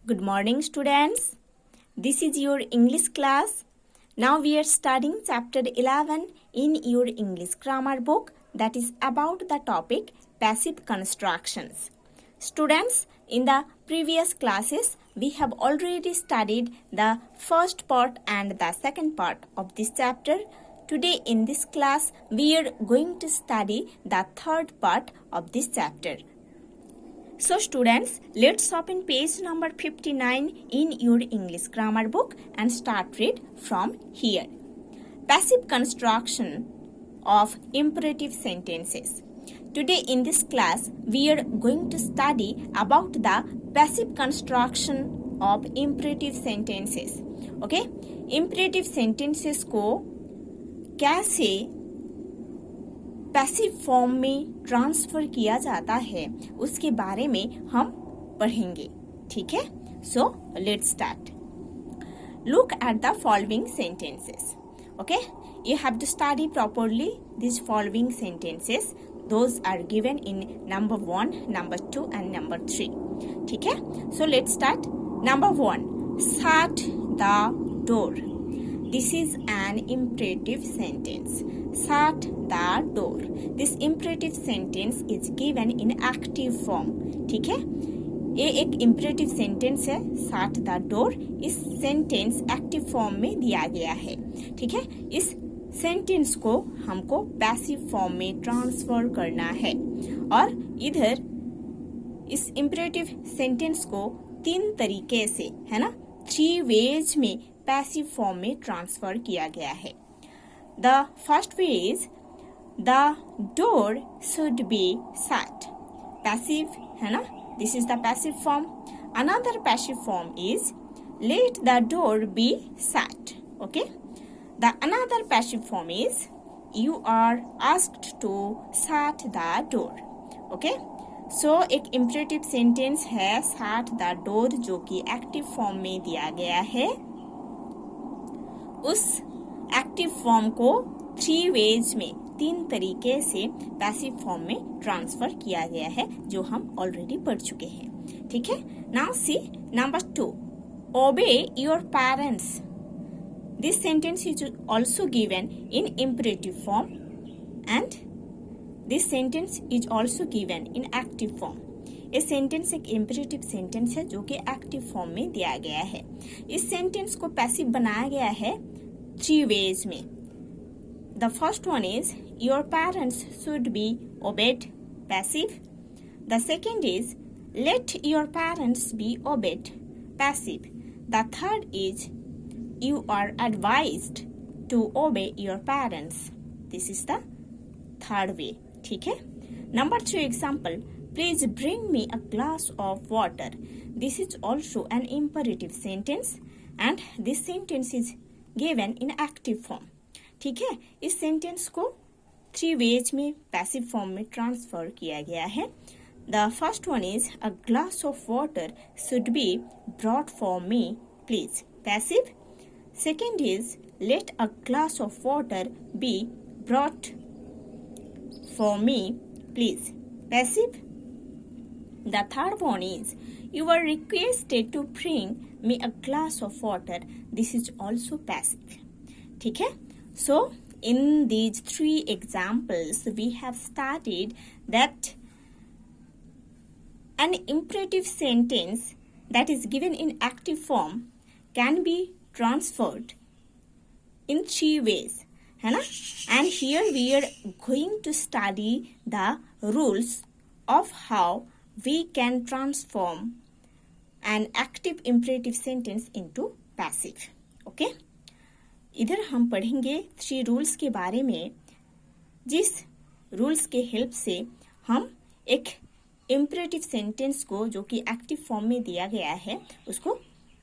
Good morning, students. This is your English class. Now we are studying chapter 11 in your English grammar book, that is about the topic passive constructions. Students, in the previous classes, we have already studied the first part and the second part of this chapter. Today in this class, we are going to study the third part of this chapter. So students, let's open page number 59 in your English grammar book and start read from here. Passive construction of imperative sentences. Today in this class, we are going to study about the passive construction of imperative sentences. Okay? Imperative sentences को कैसे passive form में transfer किया जाता है उसके बारे में हम पढ़ेंगे. ठीक है? So let's start. Look at the following sentences. Okay, you have to study properly these following sentences. Those are given in number 1, number 2 and number 3. ठीक है? So let's start. Number 1, shut the door. This is an imperative sentence. Shut the door. This imperative sentence is given in active form. ठीक है? ये एक imperative sentence है. Shut the door. इस sentence active form में दिया गया है. ठीक है? इस sentence को हमको passive form में transfer करना है. और इधर इस imperative sentence को 3 तरीके से, है ना, 3 ways में पैसिव फॉर्म में ट्रांसफर किया गया है. The first way is the door should be shut. Passive है ना, this is the passive form. Another passive form is let the door be shut. Okay, the another passive form is you are asked to shut the door. Okay, so एक imperative sentence है shut the door जो कि active form में दिया गया है. उस active form को 3 वेज में 3 तरीके से पैसिव फॉर्म में ट्रांसफर किया गया है जो हम ऑलरेडी पढ़ चुके हैं. ठीक है? Now see number 2, obey your parents. This sentence is also given in imperative form and this sentence is also given in active form. ये सेंटेंस एक इम्परेटिव सेंटेंस है जो कि एक्टिव फॉर्म में दिया गया है. इस सेंटेंस को पैसिव बनाया गया है 3 वेज में. The first one is your parents should be obeyed, passive. The second is let your parents be obeyed, passive. The third is you are advised to obey your parents. This is the third way. ठीक है? Number 3 example, please bring me a glass of water. This is also an imperative sentence and this sentence is given in active form. ठीक है? इस sentence को 3 ways में passive form में transfer किया गया है. The first one is a glass of water should be brought for me, please, passive. Second is let a glass of water be brought for me, please, passive. The third one is you are requested to bring me a glass of water. This is also passive. ठीक है? So in these 3 examples we have studied that an imperative sentence that is given in active form can be transferred in 3 ways. है ना? And here we are going to study the rules of how we can transform an active imperative sentence into passive. Okay? इधर हम पढ़ेंगे 3 rules के बारे में, जिस rules के हेल्प से हम एक imperative सेंटेंस को जो कि एक्टिव फॉर्म में दिया गया है उसको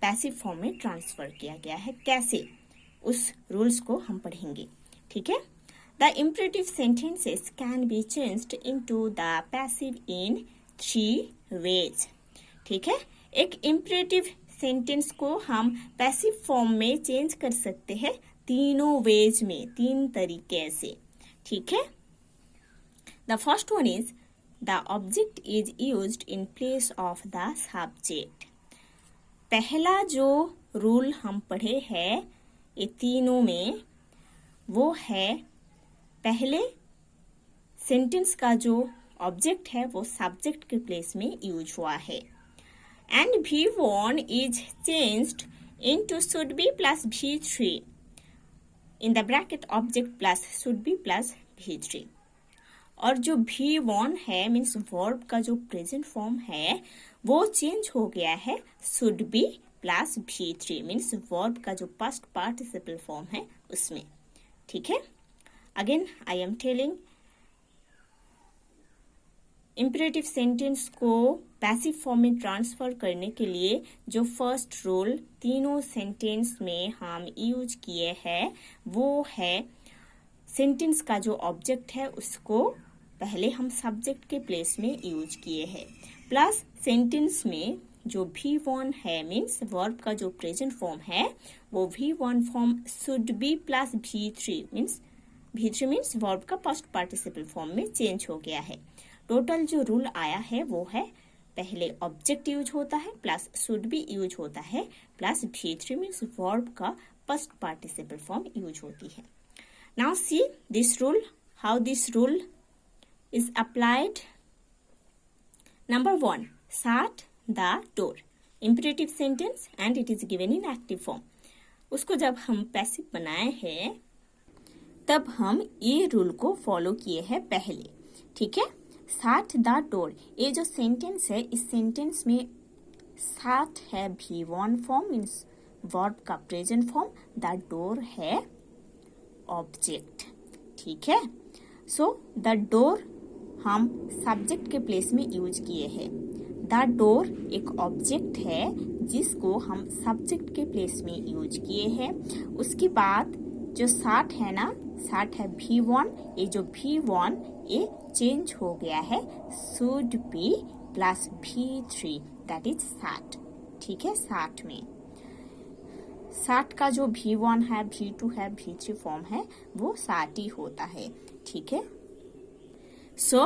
पैसिव फॉर्म में ट्रांसफर किया गया है. कैसे, उस रूल्स को हम पढ़ेंगे. ठीक है? The imperative sentences can be changed into the passive in 3 ways. ठीक है? एक इम्परेटिव सेंटेंस को हम पैसिव फॉर्म में चेंज कर सकते हैं 3 वेज में, 3 तरीके से. ठीक है? The first one is the object is used in place of the subject. The second is let a glass of water be brought for me, please, passive. The third one is you are requested to bring me a glass of water. This is also passive. ठीक है? Now see number 4, the object is used in place of the subject. पहला जो rule हम पढ़े हैं ये तीनों में, वो है पहले सेंटेंस का जो ऑब्जेक्ट है वो सब्जेक्ट के प्लेस में यूज हुआ है। And V1 is changed into should be plus V3 in the bracket object plus should be plus V3। और जो V1 है मीन्स वर्ब का जो प्रेजेंट फॉर्म है वो चेंज हो गया है should be plus V3 means verb का जो पास्ट पार्टिसिपल फॉर्म है उसमें। ठीक है, again I am telling, imperative sentence को पैसिव फॉर्म में ट्रांसफर करने के लिए जो फर्स्ट रूल तीनों सेंटेंस में हम यूज किए हैं वो है सेंटेंस का जो ऑब्जेक्ट है उसको पहले हम सब्जेक्ट के प्लेस में यूज किए हैं, प्लस सेंटेंस में जो V1 है मीन्स वर्ब का जो प्रेजेंट फॉर्म है वो V1 form should be plus V3 means verb का पास्ट पार्टिसिपल फॉर्म में चेंज हो गया है। टोटल जो रूल आया है वो है पहले ऑब्जेक्ट यूज होता है प्लस शुड बी यूज होता है प्लस V3 मीन्स वर्ब का पास्ट पार्टिसिपल फॉर्म यूज होती है। Now see this rule, how this rule is applied. Number 1, shut the door. Imperative sentence and it is given in active form. उसको जब हम passive बनाए हैं तब हम ये रूल को फॉलो किए हैं पहले। ठीक है, shut the door, ये जो सेंटेंस है इस सेंटेंस में shut है V1 फॉर्म मीन्स वर्ब का प्रेजेंट फॉर्म, द डोर है ऑब्जेक्ट। ठीक है, सो द डोर हम सब्जेक्ट के प्लेस में यूज किए हैं। द डोर एक ऑब्जेक्ट है जिसको हम सब्जेक्ट के प्लेस में यूज किए हैं। उसके बाद जो शट है ना, शट है V1, ये जो V1 ये चेंज हो गया है should be plus V3 that is shut. ठीक है, शट में शट का जो V1 है, V2 है, V3 फॉर्म है वो शट ही होता है। ठीक है, सो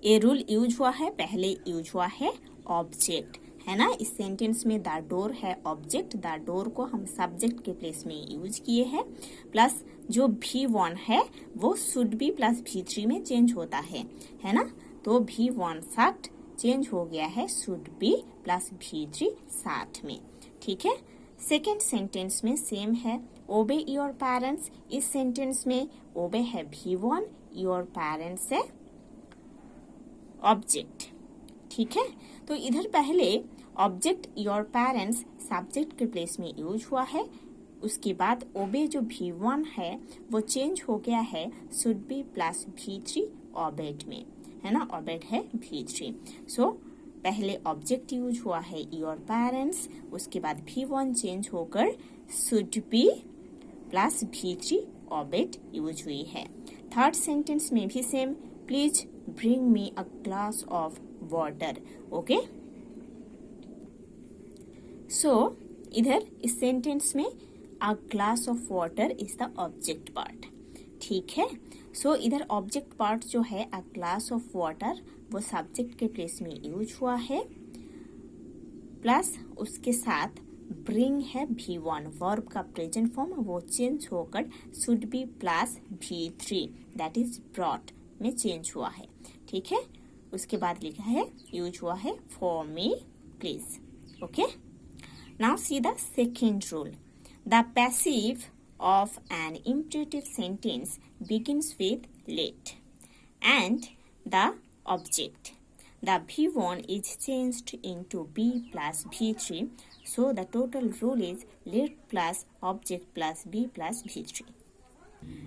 ये रूल यूज हुआ है, पहले यूज हुआ है ऑब्जेक्ट है ना, इस सेंटेंस में द डोर है ऑब्जेक्ट, द डोर को हम सब्जेक्ट के प्लेस में यूज किए हैं, प्लस जो V1 है वो शुड बी प्लस V3 में चेंज होता है ना, तो V1 शट चेंज हो गया है should be plus V3 shut में। ठीक है, सेकेंड सेंटेंस में सेम है, ओबे योर पेरेंट्स, इस सेंटेंस में ओबे है V1, योर पेरेंट्स है ऑब्जेक्ट। ठीक है, तो इधर पहले ऑब्जेक्ट योर पेरेंट्स सब्जेक्ट के प्लेस में यूज हुआ है, उसके बाद ओबे जो V1 है वो चेंज हो गया है should be plus V3 obeyed में, है ना, ओबेड है V3। सो पहले ऑब्जेक्ट यूज हुआ है योर पेरेंट्स, उसके बाद V1 चेंज होकर should be plus V3 obeyed use हुई है। थर्ड सेंटेंस में भी same, please bring me a glass of water. Okay, so इधर इस सेंटेंस में a glass of water is the object part. ठीक है, सो इधर ऑब्जेक्ट पार्ट जो है a glass of water वो सब्जेक्ट के प्लेस में यूज हुआ है, प्लस उसके साथ bring है V1 वर्ब का प्रेजेंट फॉर्म वो चेंज होकर should be plus V3 that is brought में चेंज हुआ है। ठीक है, उसके बाद लिखा है यूज हुआ है for me please. Okay, now see the second rule, the passive of an imperative sentence begins with let and the object, the V1 is changed into B plus V3, so the total rule is let plus object plus B plus V3।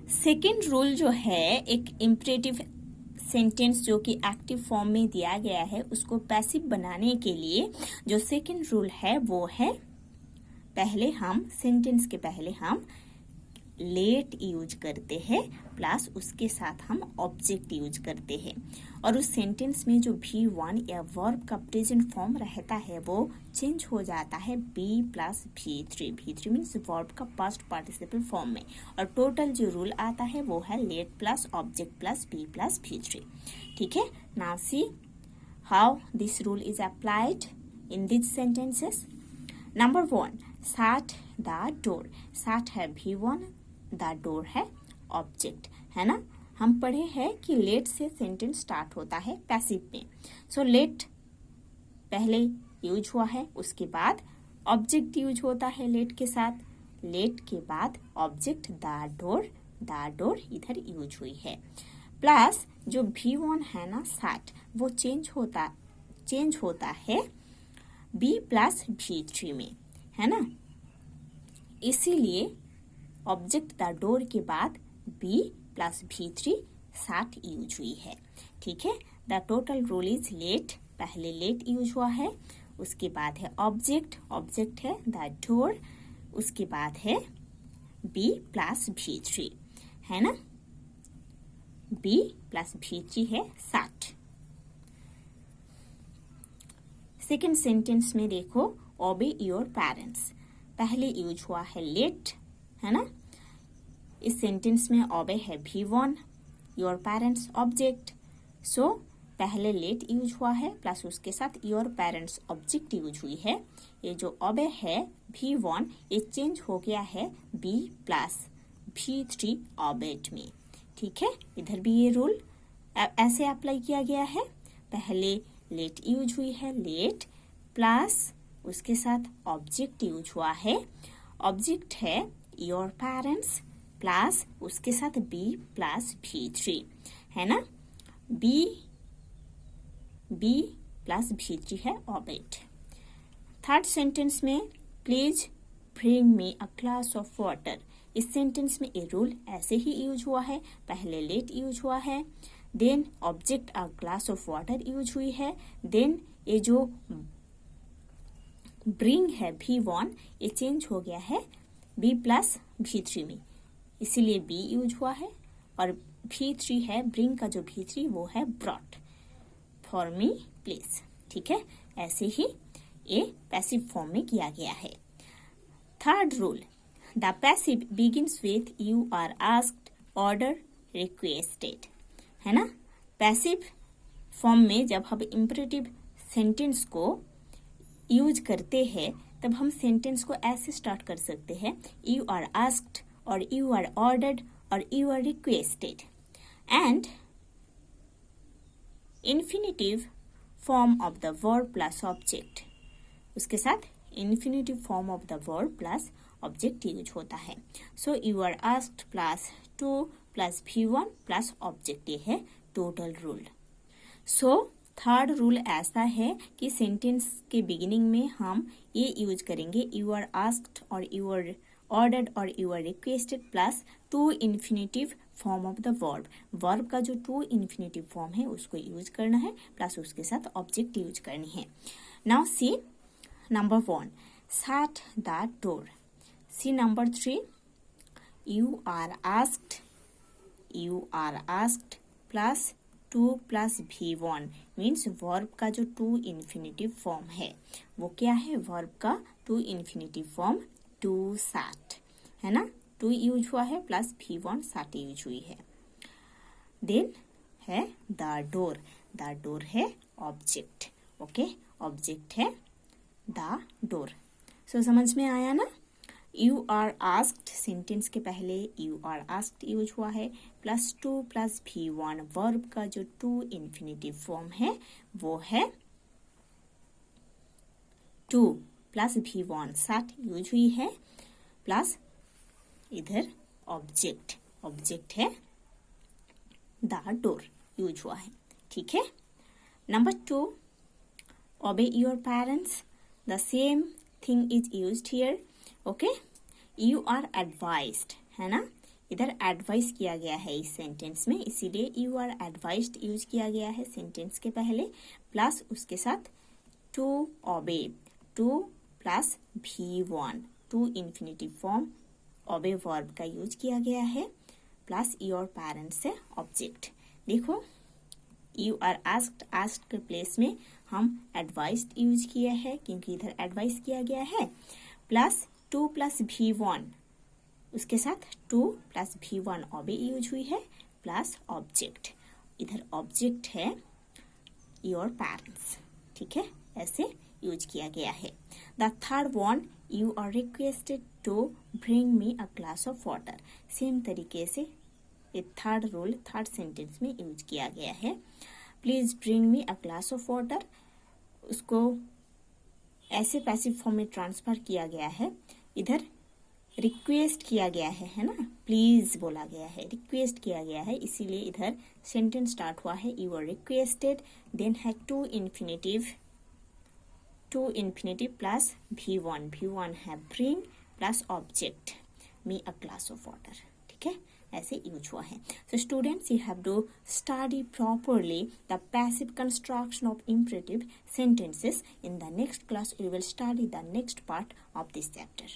Second rule जो है एक imperative sentence जो कि active form में दिया गया है उसको पैसिव बनाने के लिए जो सेकेंड रूल है वो है पहले हम सेंटेंस के पहले हम लेट यूज करते हैं प्लस उसके साथ हम ऑब्जेक्ट यूज करते हैं और उस सेंटेंस में जो V1 या वर्ब का प्रेजेंट फॉर्म रहता है वो चेंज हो जाता है B plus V3 means verb का पास्ट पार्टिसिपल फॉर्म में और टोटल जो रूल आता है वो है late plus object plus B plus V3। ठीक है, now see how this rule is applied in this sentences. Number 1, shut the door. Shut है V1, द डोर है ऑब्जेक्ट, है ना। हम पढ़े हैं कि लेट से सेंटेंस स्टार्ट होता है पैसिव में। सो लेट पहले यूज हुआ है, उसके बाद ऑब्जेक्ट यूज होता है लेट के साथ, लेट के बाद ऑब्जेक्ट द डोर इधर यूज हुई है। प्लस जो V1 है ना शट, वो चेंज होता है B प्लस V3 में, है ना। इसीलिए ऑब्जेक्ट द डोर के बाद B plus V3 shut use हुई है, ठीक है। The total rule is let, पहले लेट यूज हुआ है, उसके बाद है ऑब्जेक्ट है द डोर, उसके बाद है B प्लस V3, है ना। B प्लस V3 है शट। सेकेंड सेंटेंस में देखो, ओबे योर पेरेंट्स, पहले यूज हुआ है लेट, है ना। इस सेंटेंस में ओबे है V1, योर पेरेंट्स ऑब्जेक्ट, सो पहले लेट यूज हुआ है प्लस उसके साथ योर पेरेंट्स ऑब्जेक्ट यूज हुई है। ये जो ओबे है V1, ये चेंज हो गया है B प्लस V3 ओबेड में, ठीक है। इधर भी ये रूल ऐसे अप्लाई किया गया है, पहले लेट यूज हुई है, लेट प्लस उसके साथ ऑब्जेक्ट यूज हुआ है, ऑब्जेक्ट है योर पेरेंट्स प्लस उसके साथ B प्लस V3, है ना। B प्लस V3 है ऑब्जेक्ट। थर्ड सेंटेंस में, please bring me a glass of water, इस सेंटेंस में ये रूल ऐसे ही यूज हुआ है, पहले लेट यूज हुआ है, then object a glass of water use हुई है, देन ये जो ब्रिंग है V1, ये चेंज हो गया है B प्लस V3 में, इसीलिए B यूज हुआ है, और V3 है ब्रिंग का जो V3 वो है ब्रॉट, फॉर मी प्लीज, ठीक है। ऐसे ही ये पैसिव फॉर्म में किया गया है। Third rule, the passive begins with you are asked, order, requested, है ना। पैसिव फॉर्म में जब हम इंपरेटिव सेंटेंस को यूज करते हैं तब हम सेंटेंस को ऐसे स्टार्ट कर सकते हैं, यू आर आस्क्ड और यू आर ऑर्डर्ड और you are requested, and infinitive form of the verb plus object, उसके साथ infinitive form of the verb plus object use होता है। So you are asked plus to plus V1 plus object, ये है total rule. So third rule ऐसा है कि sentence के बिगिनिंग में हम ये यूज करेंगे, यू आर आस्क्ड और यू आर ऑर्डर्ड और you are requested plus to infinitive form of the verb, verb का जो टू इन्फिनिटिव फॉर्म है उसको यूज करना है, प्लस उसके साथ ऑब्जेक्ट यूज करनी है। Now see number 1, shut the door. See number 3, you are asked plus 2 plus V1 means verb का जो टू इन्फिनिटिव फॉर्म है वो क्या है, वर्ब का to infinitive form to sat, है ना। टू यूज हुआ है प्लस V1 सैट यूज हुई है। देन है द डोर है ऑब्जेक्ट, ओके, ऑब्जेक्ट है द डोर। सो समझ में आया ना। यू आर आस्क्ड सेंटेंस के पहले यू आर आस्क्ड यूज हुआ है, प्लस 2 प्लस V1 वर्ब का जो टू इन्फिनिटिव फॉर्म है वो है 2 प्लस V1 सैट यूज हुई है, प्लस इधर ऑब्जेक्ट है द डोर यूज हुआ है, ठीक है। Number 2, obey your parents, the same thing is used here, okay. You are advised, है ना, इधर एडवाइस किया गया है इस सेंटेंस में, इसीलिए यू आर एडवाइज्ड यूज किया गया है सेंटेंस के पहले, प्लस उसके साथ to obey, 2 plus V1 to infinitive form obey verb का यूज किया गया है, प्लस योर पेरेंट्स से ऑब्जेक्ट। देखो यू आर आस्क्ड के प्लेस में हम एडवाइज्ड यूज किया है क्योंकि इधर एडवाइस किया गया है, प्लस 2 प्लस V1 उसके साथ 2 प्लस V1 ओबे यूज हुई है, प्लस ऑब्जेक्ट, इधर ऑब्जेक्ट है योर पेरेंट्स, ठीक है। ऐसे यूज किया गया है। The third one, you are requested to bring me a glass of water. Same तरीके से ये थर्ड रूल थर्ड सेंटेंस में यूज किया गया है। Please bring me a glass of water, उसको ऐसे पैसिव फॉर्म में ट्रांसफर किया गया है। इधर रिक्वेस्ट किया गया है ना, प्लीज बोला गया है, रिक्वेस्ट किया गया है, इसीलिए इधर सेंटेंस स्टार्ट हुआ है यू आर रिक्वेस्टेड, देन है टू इन्फिनेटिव प्लस V1 है bring plus object me a glass of water. ठीक है, ऐसे यूज हुआ है। So students, you have to study properly the passive construction of imperative sentences. In the next class we will study the next part of this chapter.